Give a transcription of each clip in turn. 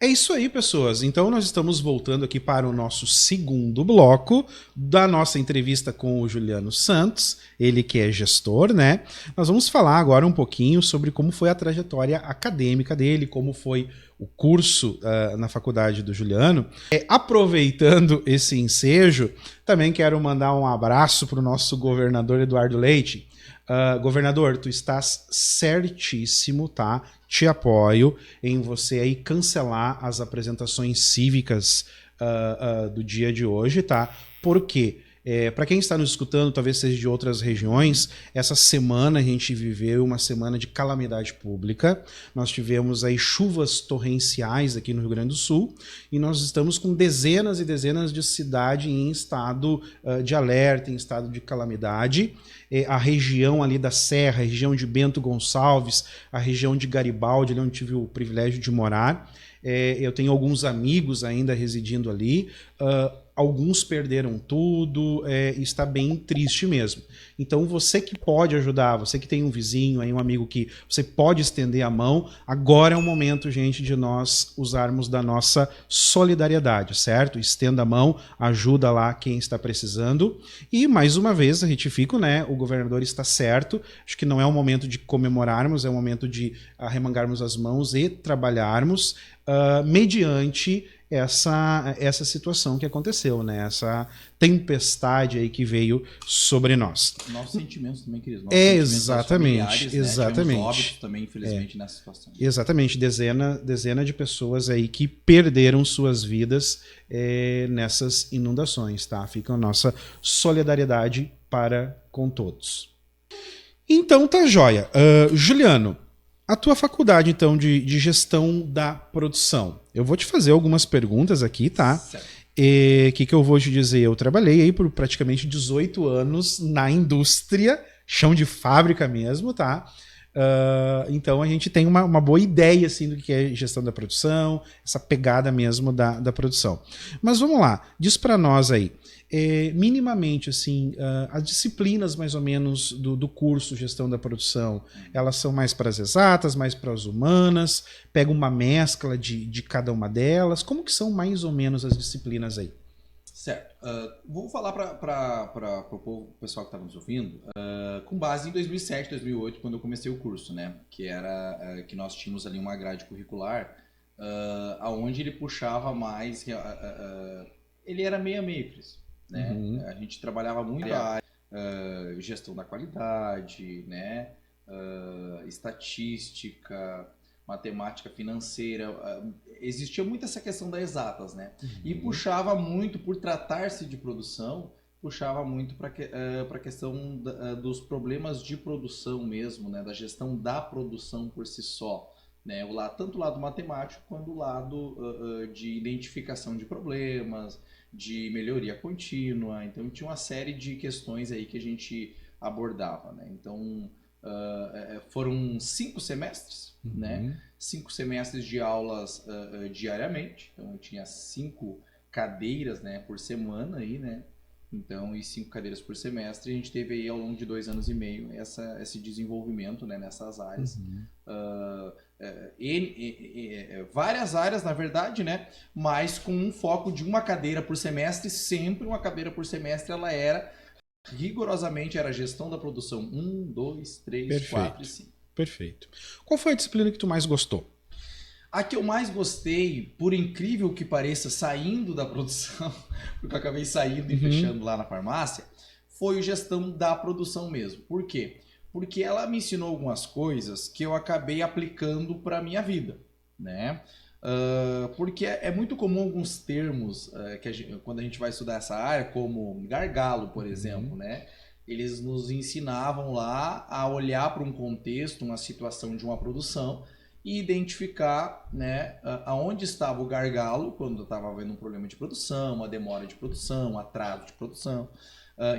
É isso aí, pessoas. Então nós estamos voltando aqui para o nosso segundo bloco da nossa entrevista com o Juliano Santos, ele que é gestor, né? Nós vamos falar agora um pouquinho sobre como foi a trajetória acadêmica dele, como foi o curso na faculdade do Juliano. Aproveitando esse ensejo, também quero mandar um abraço para o nosso governador Eduardo Leite. Governador, tu estás certíssimo, tá? Te apoio em você aí cancelar as apresentações cívicas do dia de hoje, tá? Por quê? Para quem está nos escutando, talvez seja de outras regiões, essa semana a gente viveu uma semana de calamidade pública. Nós tivemos aí chuvas torrenciais aqui no Rio Grande do Sul e nós estamos com dezenas e dezenas de cidades em estado de alerta, em estado de calamidade. A região ali da Serra, a região de Bento Gonçalves, a região de Garibaldi, ali onde tive o privilégio de morar. Eu tenho alguns amigos ainda residindo ali. Alguns perderam tudo, está bem triste mesmo. Então você que pode ajudar, você que tem um vizinho, aí um amigo que você pode estender a mão, agora é o momento, gente, de nós usarmos da nossa solidariedade, certo? Estenda a mão, ajuda lá quem está precisando. E mais uma vez, retifico, né? O governador está certo. Acho que não é o momento de comemorarmos, é o momento de arremangarmos as mãos e trabalharmos mediante essa situação que aconteceu, né? Essa tempestade aí que veio sobre nós. Nossos sentimentos também, queridos. Exatamente, exatamente. Tivemos óbitos também, infelizmente, nessa situação. Exatamente, dezena de pessoas aí que perderam suas vidas nessas inundações, tá? Fica a nossa solidariedade para com todos. Então tá joia. Juliano, a tua faculdade, então, de gestão da produção. Eu vou te fazer algumas perguntas aqui, tá? Certo. O que eu vou te dizer? Eu trabalhei aí por praticamente 18 anos na indústria, chão de fábrica mesmo, tá? Então a gente tem uma boa ideia assim, do que é gestão da produção, essa pegada mesmo da produção. Mas vamos lá, diz para nós aí, minimamente assim, as disciplinas mais ou menos do curso Gestão da Produção, elas são mais para as exatas, mais para as humanas, pega uma mescla de cada uma delas, como que são mais ou menos as disciplinas aí? Certo. Vou falar para o pessoal que está nos ouvindo, com base em 2007, 2008, quando eu comecei o curso, né? Que nós tínhamos ali uma grade curricular, aonde ele puxava mais, ele era meio a meio, né? Uhum. A gente trabalhava muito a área, gestão da qualidade, né? Estatística, matemática financeira, existia muito essa questão das exatas, né? Uhum. E puxava muito, por tratar-se de produção, puxava muito para a questão dos problemas de produção mesmo, né? Da gestão da produção por si só, né? Tanto o lado matemático quanto o lado de identificação de problemas, de melhoria contínua. Então tinha uma série de questões aí que a gente abordava, né? Então foram 5 semestres, né? 5 semestres de aulas diariamente. Então eu tinha 5 cadeiras, né, por semana aí, né? Então, e 5 cadeiras por semestre. A gente teve aí ao longo de 2 anos e meio esse desenvolvimento, né, nessas áreas. Várias áreas, na verdade, né? Mas com um foco de uma cadeira por semestre. Sempre uma cadeira por semestre ela era rigorosamente era gestão da produção 1, 2, 3, 4 e 5. Perfeito. Qual foi a disciplina que tu mais gostou? A que eu mais gostei, por incrível que pareça, saindo da produção, porque eu acabei saindo e fechando lá na farmácia, foi gestão da produção mesmo. Por quê? Porque ela me ensinou algumas coisas que eu acabei aplicando para a minha vida, né? Porque é muito comum alguns termos quando a gente vai estudar essa área, como gargalo, por exemplo, né? Eles nos ensinavam lá a olhar para um contexto, uma situação de uma produção e identificar, né, aonde estava o gargalo quando estava havendo um problema de produção, uma demora de produção, um atraso de produção.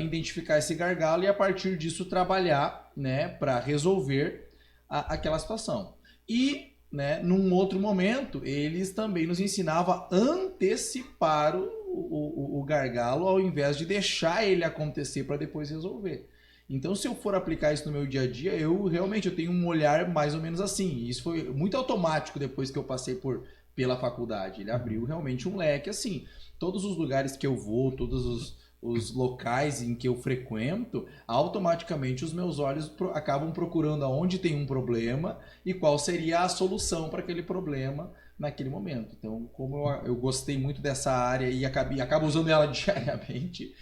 Identificar esse gargalo e a partir disso trabalhar, né, para resolver aquela situação. E, né, num outro momento, eles também nos ensinavam a antecipar o gargalo ao invés de deixar ele acontecer para depois resolver. Então, se eu for aplicar isso no meu dia a dia, eu tenho um olhar mais ou menos assim. Isso foi muito automático depois que eu passei por pela faculdade. Ele abriu realmente um leque, assim, todos os lugares que eu vou, todos os locais em que eu frequento, automaticamente os meus olhos acabam procurando aonde tem um problema e qual seria a solução para aquele problema naquele momento. Então, como eu gostei muito dessa área e acabo usando ela diariamente,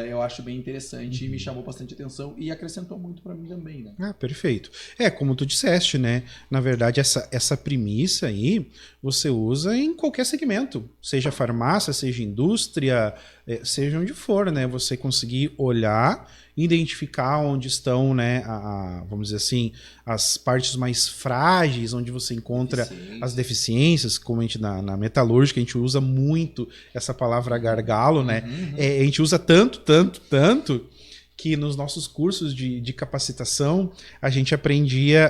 eu acho bem interessante e me chamou bastante atenção e acrescentou muito para mim também, né? Ah, perfeito. Como tu disseste, né? Na verdade, essa premissa aí você usa em qualquer segmento, seja farmácia, seja indústria, seja onde for, né? Você conseguir olhar, identificar onde estão, né? Vamos dizer assim, as partes mais frágeis, onde você encontra as deficiências, como a gente na metalúrgica, a gente usa muito essa palavra gargalo, né? A gente usa tanto, que nos nossos cursos de capacitação a gente aprendia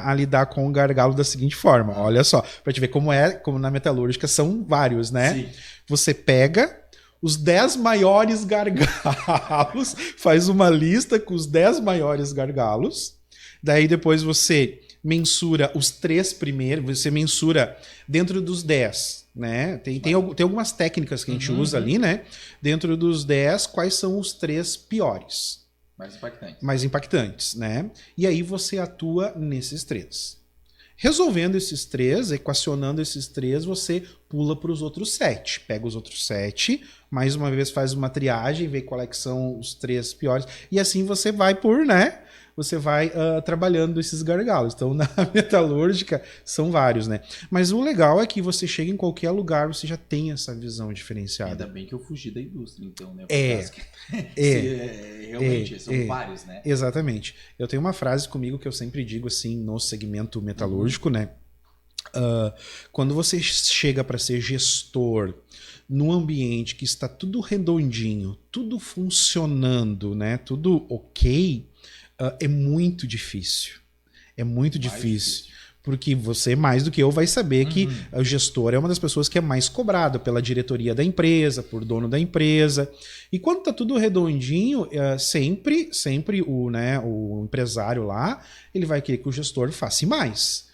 a lidar com o gargalo da seguinte forma. Olha só, para te ver como na metalúrgica são vários, né? Sim. Você pega os 10 maiores gargalos, faz uma lista com os 10 maiores gargalos, daí depois você mensura os 3 primeiros, você mensura dentro dos 10, né? Tem algumas técnicas que a gente usa ali, né? Dentro dos 10, quais são os 3 piores? Mais impactantes, né? E aí você atua nesses 3. Resolvendo esses 3, equacionando esses 3, você pula para os outros 7. Pega os outros 7, mais uma vez faz uma triagem, vê qual é que são os 3 piores, e assim você vai né? Você vai trabalhando esses gargalos. Então, na metalúrgica, são vários, né? Mas o legal é que você chega em qualquer lugar, você já tem essa visão diferenciada. Ainda bem que eu fugi da indústria, então, né? Realmente, são vários, né? Exatamente. Eu tenho uma frase comigo que eu sempre digo, assim, no segmento metalúrgico, né? Quando você chega para ser gestor num ambiente que está tudo redondinho, tudo funcionando, né? Tudo ok, é muito difícil. É muito difícil. Porque você, mais do que eu, vai saber que o gestor é uma das pessoas que é mais cobrado pela diretoria da empresa, por dono da empresa. E quando tá tudo redondinho, sempre o empresário lá, ele vai querer que o gestor faça mais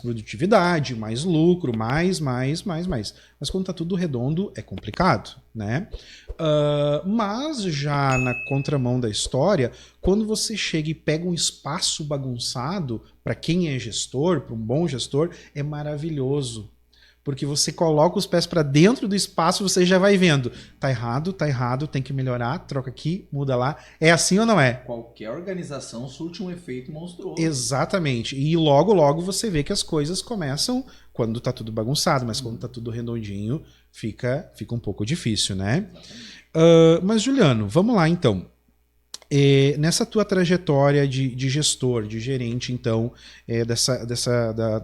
produtividade, mais lucro, mais. Mas quando tá tudo redondo, é complicado, né? Mas já na contramão da história, quando você chega e pega um espaço bagunçado, para quem é gestor, para um bom gestor, é maravilhoso. Porque você coloca os pés para dentro do espaço, você já vai vendo. Tá errado, tem que melhorar, troca aqui, muda lá. É assim ou não é? Qualquer organização surte um efeito monstruoso. Exatamente. E logo você vê que as coisas começam quando tá tudo bagunçado, mas quando tá tudo redondinho, fica um pouco difícil, né? Mas, Juliano, vamos lá então. Nessa tua trajetória de gestor, de gerente, então,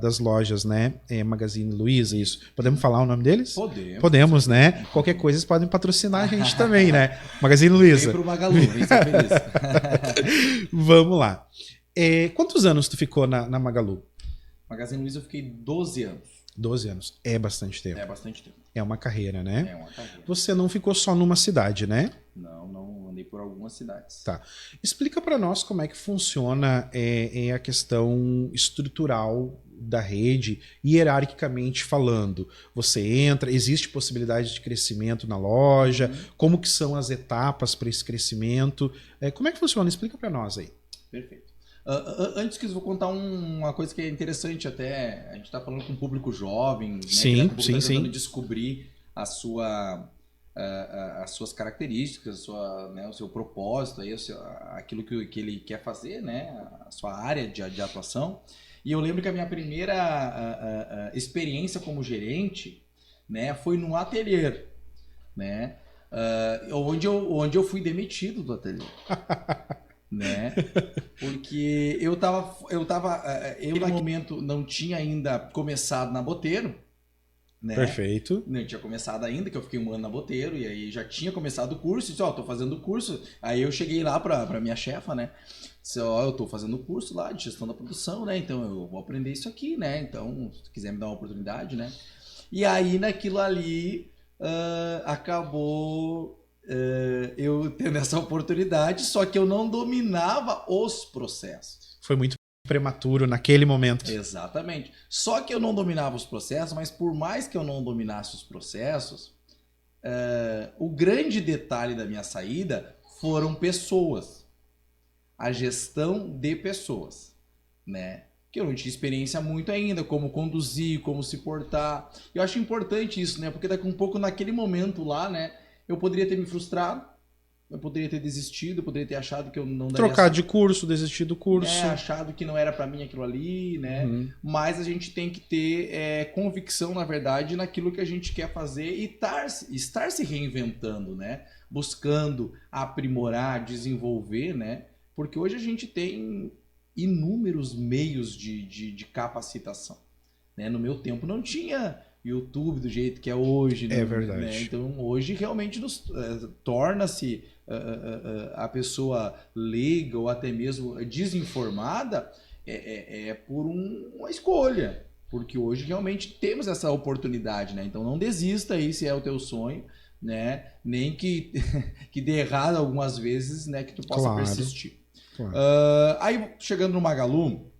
das lojas, né? Magazine Luiza, isso. Podemos falar o nome deles? Podemos, né? Qualquer coisa, eles podem patrocinar a gente também, né? Magazine Luiza. Vem pro Magalu, vem ser feliz. Vamos lá. Quantos anos tu ficou na Magalu? Magazine Luiza eu fiquei 12 anos. 12 anos. É bastante tempo. É bastante tempo. É uma carreira, né? É uma carreira. Você não ficou só numa cidade, né? Não andei por algumas cidades. Tá. Explica para nós como é que funciona a questão estrutural da rede, hierarquicamente falando. Você entra, existe possibilidade de crescimento na loja, como que são as etapas para esse crescimento? Como é que funciona? Explica para nós aí. Perfeito. Antes que eu vou contar uma coisa que é interessante até, a gente está falando com um público jovem, né, sim, que está tentando descobrir as suas características, o seu propósito, aí, aquilo que ele quer fazer, né, a sua área de atuação. E eu lembro que a minha primeira experiência como gerente, né, foi no ateliê, né, onde eu fui demitido do ateliê. Né? Porque eu no momento não tinha ainda começado na Boteiro, né? Perfeito. Não tinha começado ainda, que eu fiquei um ano na Boteiro, e aí já tinha começado o curso, disse, tô fazendo o curso. Aí eu cheguei lá pra minha chefa, né? Disse, eu tô fazendo o curso lá de gestão da produção, né? Então eu vou aprender isso aqui, né? Então, se quiser me dar uma oportunidade, né? E aí naquilo ali acabou eu tendo essa oportunidade, só que eu não dominava os processos. Foi muito prematuro naquele momento. Exatamente. Só que eu não dominava os processos, mas por mais que eu não dominasse os processos, o grande detalhe da minha saída foram pessoas. A gestão de pessoas, né? Que eu não tinha experiência muito ainda, como conduzir, como se portar. Eu acho importante isso, né? Porque daqui a um pouco, naquele momento lá, né? Eu poderia ter me frustrado, eu poderia ter desistido, eu poderia ter achado que eu não daria Trocar de curso, desistir do curso. achado que não era para mim aquilo ali, né? Uhum. Mas a gente tem que ter convicção, na verdade, naquilo que a gente quer fazer e estar se reinventando, né? Buscando aprimorar, desenvolver, né? Porque hoje a gente tem inúmeros meios de capacitação, né? No meu tempo não tinha YouTube do jeito que é hoje. É verdade. Né? Então hoje realmente torna-se a pessoa leiga ou até mesmo desinformada por uma escolha. Porque hoje realmente temos essa oportunidade, né? Então não desista aí se é o teu sonho, né? Nem que dê errado algumas vezes, né? Que tu possa persistir. Claro. Aí chegando no Magalu,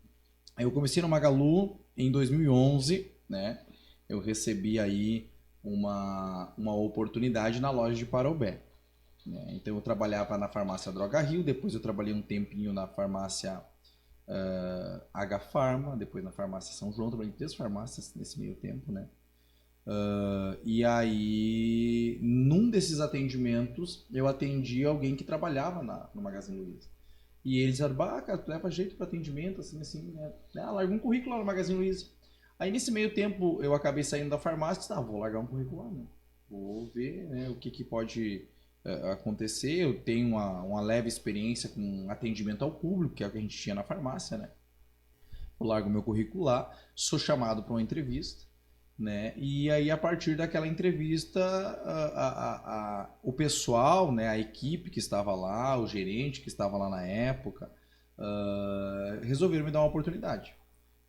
eu comecei no Magalu em 2011, né? Eu recebi aí uma oportunidade na loja de Parobé. Né? Então eu trabalhava na farmácia Droga Rio, depois eu trabalhei um tempinho na farmácia H Pharma, depois na farmácia São João, trabalhei em 3 farmácias nesse meio tempo, né? E aí, num desses atendimentos, eu atendi alguém que trabalhava no Magazine Luiza. E eles disseram, cara, tu leva jeito para atendimento, assim, né? Larga um currículo lá no Magazine Luiza. Aí nesse meio tempo eu acabei saindo da farmácia e disse, vou largar um currículo lá, né? Vou ver, né, o que pode acontecer. Eu tenho uma leve experiência com atendimento ao público, que é o que a gente tinha na farmácia, né? Eu largo meu currículo lá, sou chamado para uma entrevista, né? E aí a partir daquela entrevista o pessoal, né, a equipe que estava lá, o gerente que estava lá na época, resolveram me dar uma oportunidade.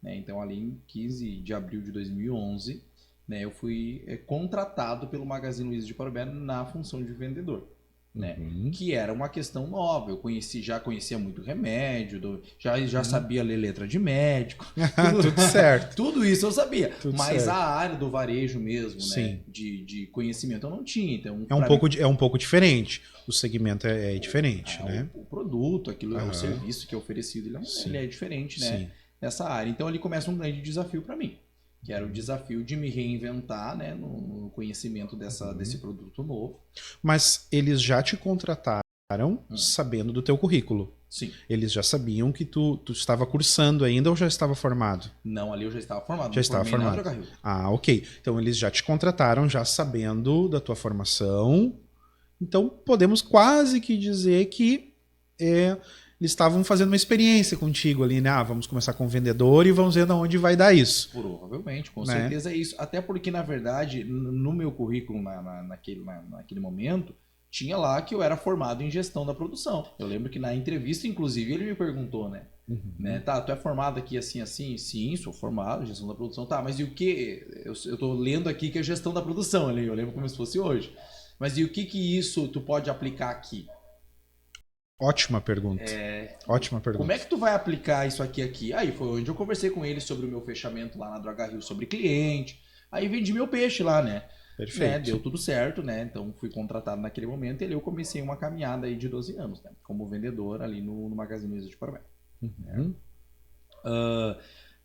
Então, ali em 15 de abril de 2011, né, eu fui contratado pelo Magazine Luiza de Parobé na função de vendedor. Né? Uhum. Que era uma questão nova. Eu já conhecia muito remédio, já sabia ler letra de médico. Tudo certo. Tudo isso eu sabia. Tudo mas certo. a área do varejo mesmo, Sim. né, de conhecimento eu não tinha. Então, É um pouco diferente. O segmento é diferente, né? O produto, aquilo é o serviço que é oferecido, ele é diferente, né? Sim. Nessa área. Então ali começa um grande desafio para mim, que era o desafio de me reinventar, né, no conhecimento desse produto novo. Mas eles já te contrataram sabendo do teu currículo? Sim. Eles já sabiam que tu estava cursando ainda ou já estava formado? Não, ali eu já estava formado. Já estava formado. Ok. Então eles já te contrataram já sabendo da tua formação. Então podemos quase que dizer que eles estavam fazendo uma experiência contigo ali, né? Vamos começar com o vendedor e vamos ver de onde vai dar isso. Provavelmente, com certeza é isso. Até porque, na verdade, no meu currículo, naquele momento, tinha lá que eu era formado em gestão da produção. Eu lembro que na entrevista, inclusive, ele me perguntou, né? Né? Tá, tu é formado aqui assim, assim? Sim, sou formado em gestão da produção. Tá, mas e o que? Eu tô lendo aqui que é gestão da produção, eu lembro como se fosse hoje. Mas e o que isso tu pode aplicar aqui? Ótima pergunta. Ótima pergunta. Como é que tu vai aplicar isso aqui? Aí foi onde eu conversei com ele sobre o meu fechamento lá na Droga Rio, sobre cliente. Aí vendi meu peixe lá, né? Perfeito. Né? Deu tudo certo, né? Então fui contratado naquele momento e ali eu comecei uma caminhada aí de 12 anos, né? Como vendedor ali no Magazine Luiza de Parobé.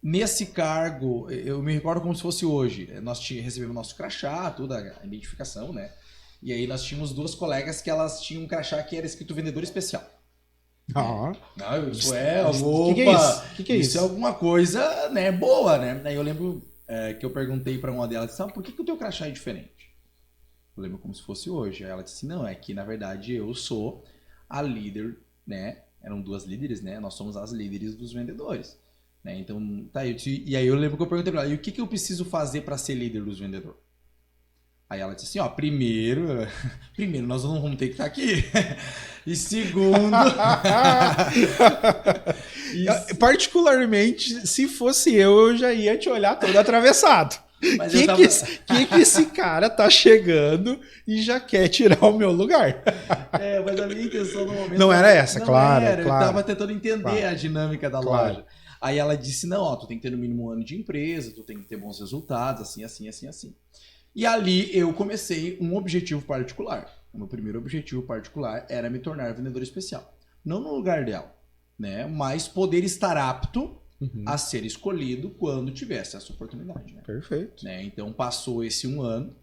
Nesse cargo, eu me recordo como se fosse hoje. Nós recebemos nosso crachá, toda a identificação, né? E aí nós tínhamos 2 colegas que elas tinham um crachá que era escrito vendedor especial. Não, isso é... O que é isso? Que é isso é alguma coisa, né, boa, né? Aí eu lembro que eu perguntei para uma delas, por que o teu crachá é diferente? Eu lembro como se fosse hoje. Aí ela disse, não, é que na verdade eu sou a líder, né? Eram 2 líderes, né? Nós somos as líderes dos vendedores. Né? Então, tá, e aí eu lembro que eu perguntei para ela, e o que eu preciso fazer para ser líder dos vendedores? Aí ela disse assim, primeiro nós não vamos ter que estar aqui. E segundo... Particularmente, se fosse eu já ia te olhar todo atravessado. Que esse cara tá chegando e já quer tirar o meu lugar? Mas a minha intenção no momento... Não era essa, claro. Eu tava tentando entender a dinâmica da loja. Aí ela disse, não, ó, tu tem que ter no mínimo 1 ano de empresa, tu tem que ter bons resultados, assim, assim, assim, assim. E ali eu comecei um objetivo particular. O meu primeiro objetivo particular era me tornar vendedor especial. Não no lugar dela, né? Mas poder estar apto a ser escolhido quando tivesse essa oportunidade. Né? Perfeito. Né? Então passou esse 1 ano.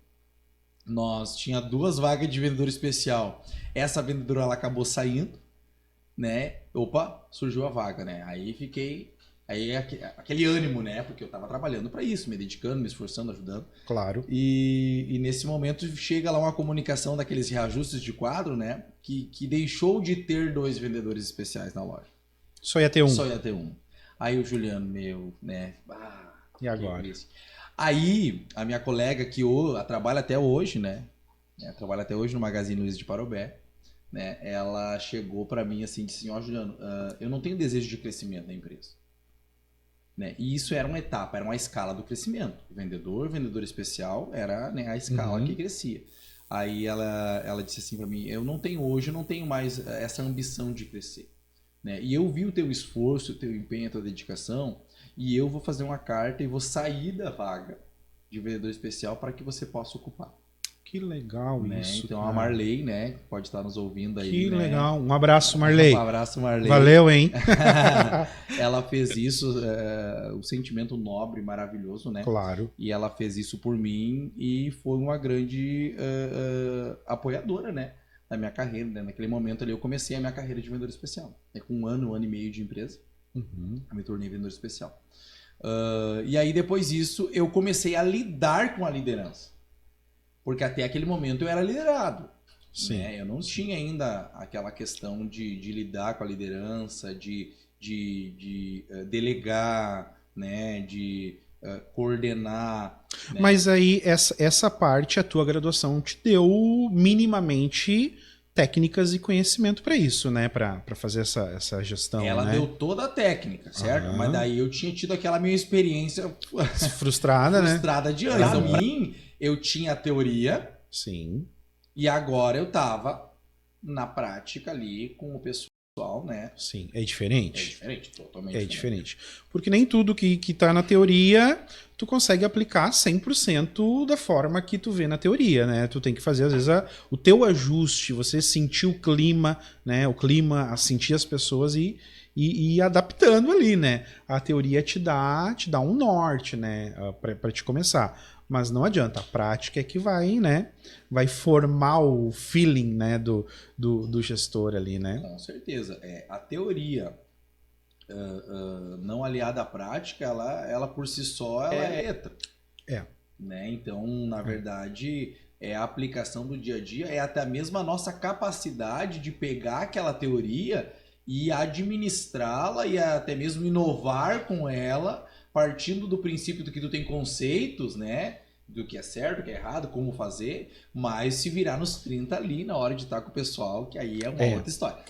Nós tinha 2 vagas de vendedor especial. Essa vendedora ela acabou saindo, né? Opa, surgiu a vaga, né? Aí fiquei... Aí aquele ânimo, né? Porque eu tava trabalhando para isso, me dedicando, me esforçando, ajudando. Claro. E nesse momento chega lá uma comunicação daqueles reajustes de quadro, né? Que deixou de ter 2 vendedores especiais na loja. Só ia ter um. Só ia ter um. Aí o Juliano, né? E agora? Aí a minha colega que trabalha até hoje, né? Trabalha até hoje no Magazine Luiza de Parobé. Né? Ela chegou para mim assim, disse assim, ó, Juliano, eu não tenho desejo de crescimento na empresa. Né? E isso era uma etapa, era uma escala do crescimento. Vendedor especial era, né, a escala que crescia. Aí ela disse assim para mim, eu não tenho mais essa ambição de crescer. Né? E eu vi o teu esforço, o teu empenho, a tua dedicação, e eu vou fazer uma carta e vou sair da vaga de vendedor especial para que você possa ocupar. Que legal, né? isso. Então cara. A Marley, né, pode estar nos ouvindo aí. Que né? legal. Um abraço, Marley. Um abraço, Marley. Valeu, hein? Ela fez isso, um sentimento nobre, maravilhoso, né? Claro. E ela fez isso por mim e foi uma grande apoiadora, né? Da minha carreira, né? Naquele momento ali eu comecei a minha carreira de vendedor especial. Com 1 ano, 1 ano e meio de empresa, eu me tornei vendedor especial. E aí depois disso eu comecei a lidar com a liderança. Porque até aquele momento eu era liderado. Sim. Né? Eu não tinha ainda aquela questão de lidar com a liderança, de delegar, né? De coordenar. Né? Mas aí essa parte, a tua graduação te deu minimamente técnicas e conhecimento para isso, né? Para fazer essa gestão. Ela né? deu toda a técnica, certo? Mas daí eu tinha tido aquela minha experiência frustrada, né? Frustrada de antes. Pra mim, eu tinha a teoria. Sim. E agora eu tava na prática ali com o pessoal, né? Sim, é diferente. É diferente, totalmente É diferente. Porque nem tudo que tá na teoria tu consegue aplicar 100% da forma que tu vê na teoria, né? Tu tem que fazer, às vezes, o teu ajuste, você sentir o clima, né? O clima, sentir as pessoas e ir adaptando ali, né? A teoria te dá um norte, né? Para te começar. Mas não adianta, a prática é que vai, né? Vai formar o feeling, né? Do gestor ali, né? Com certeza. A teoria não aliada à prática, ela por si só ela é letra. Né? Então, na verdade, é a aplicação do dia a dia, é até mesmo a nossa capacidade de pegar aquela teoria e administrá-la e até mesmo inovar com ela, partindo do princípio do que tu tem conceitos, né? Do que é certo, o que é errado, como fazer, mas se virar nos 30 ali na hora de estar com o pessoal, que aí é uma outra história.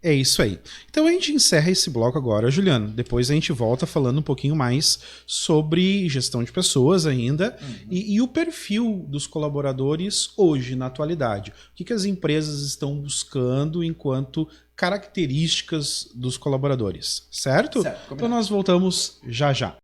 É isso aí. Então a gente encerra esse bloco agora, Juliano. Depois a gente volta falando um pouquinho mais sobre gestão de pessoas ainda e o perfil dos colaboradores hoje, na atualidade. O que as empresas estão buscando enquanto características dos colaboradores, certo? Certo, então nós voltamos já já.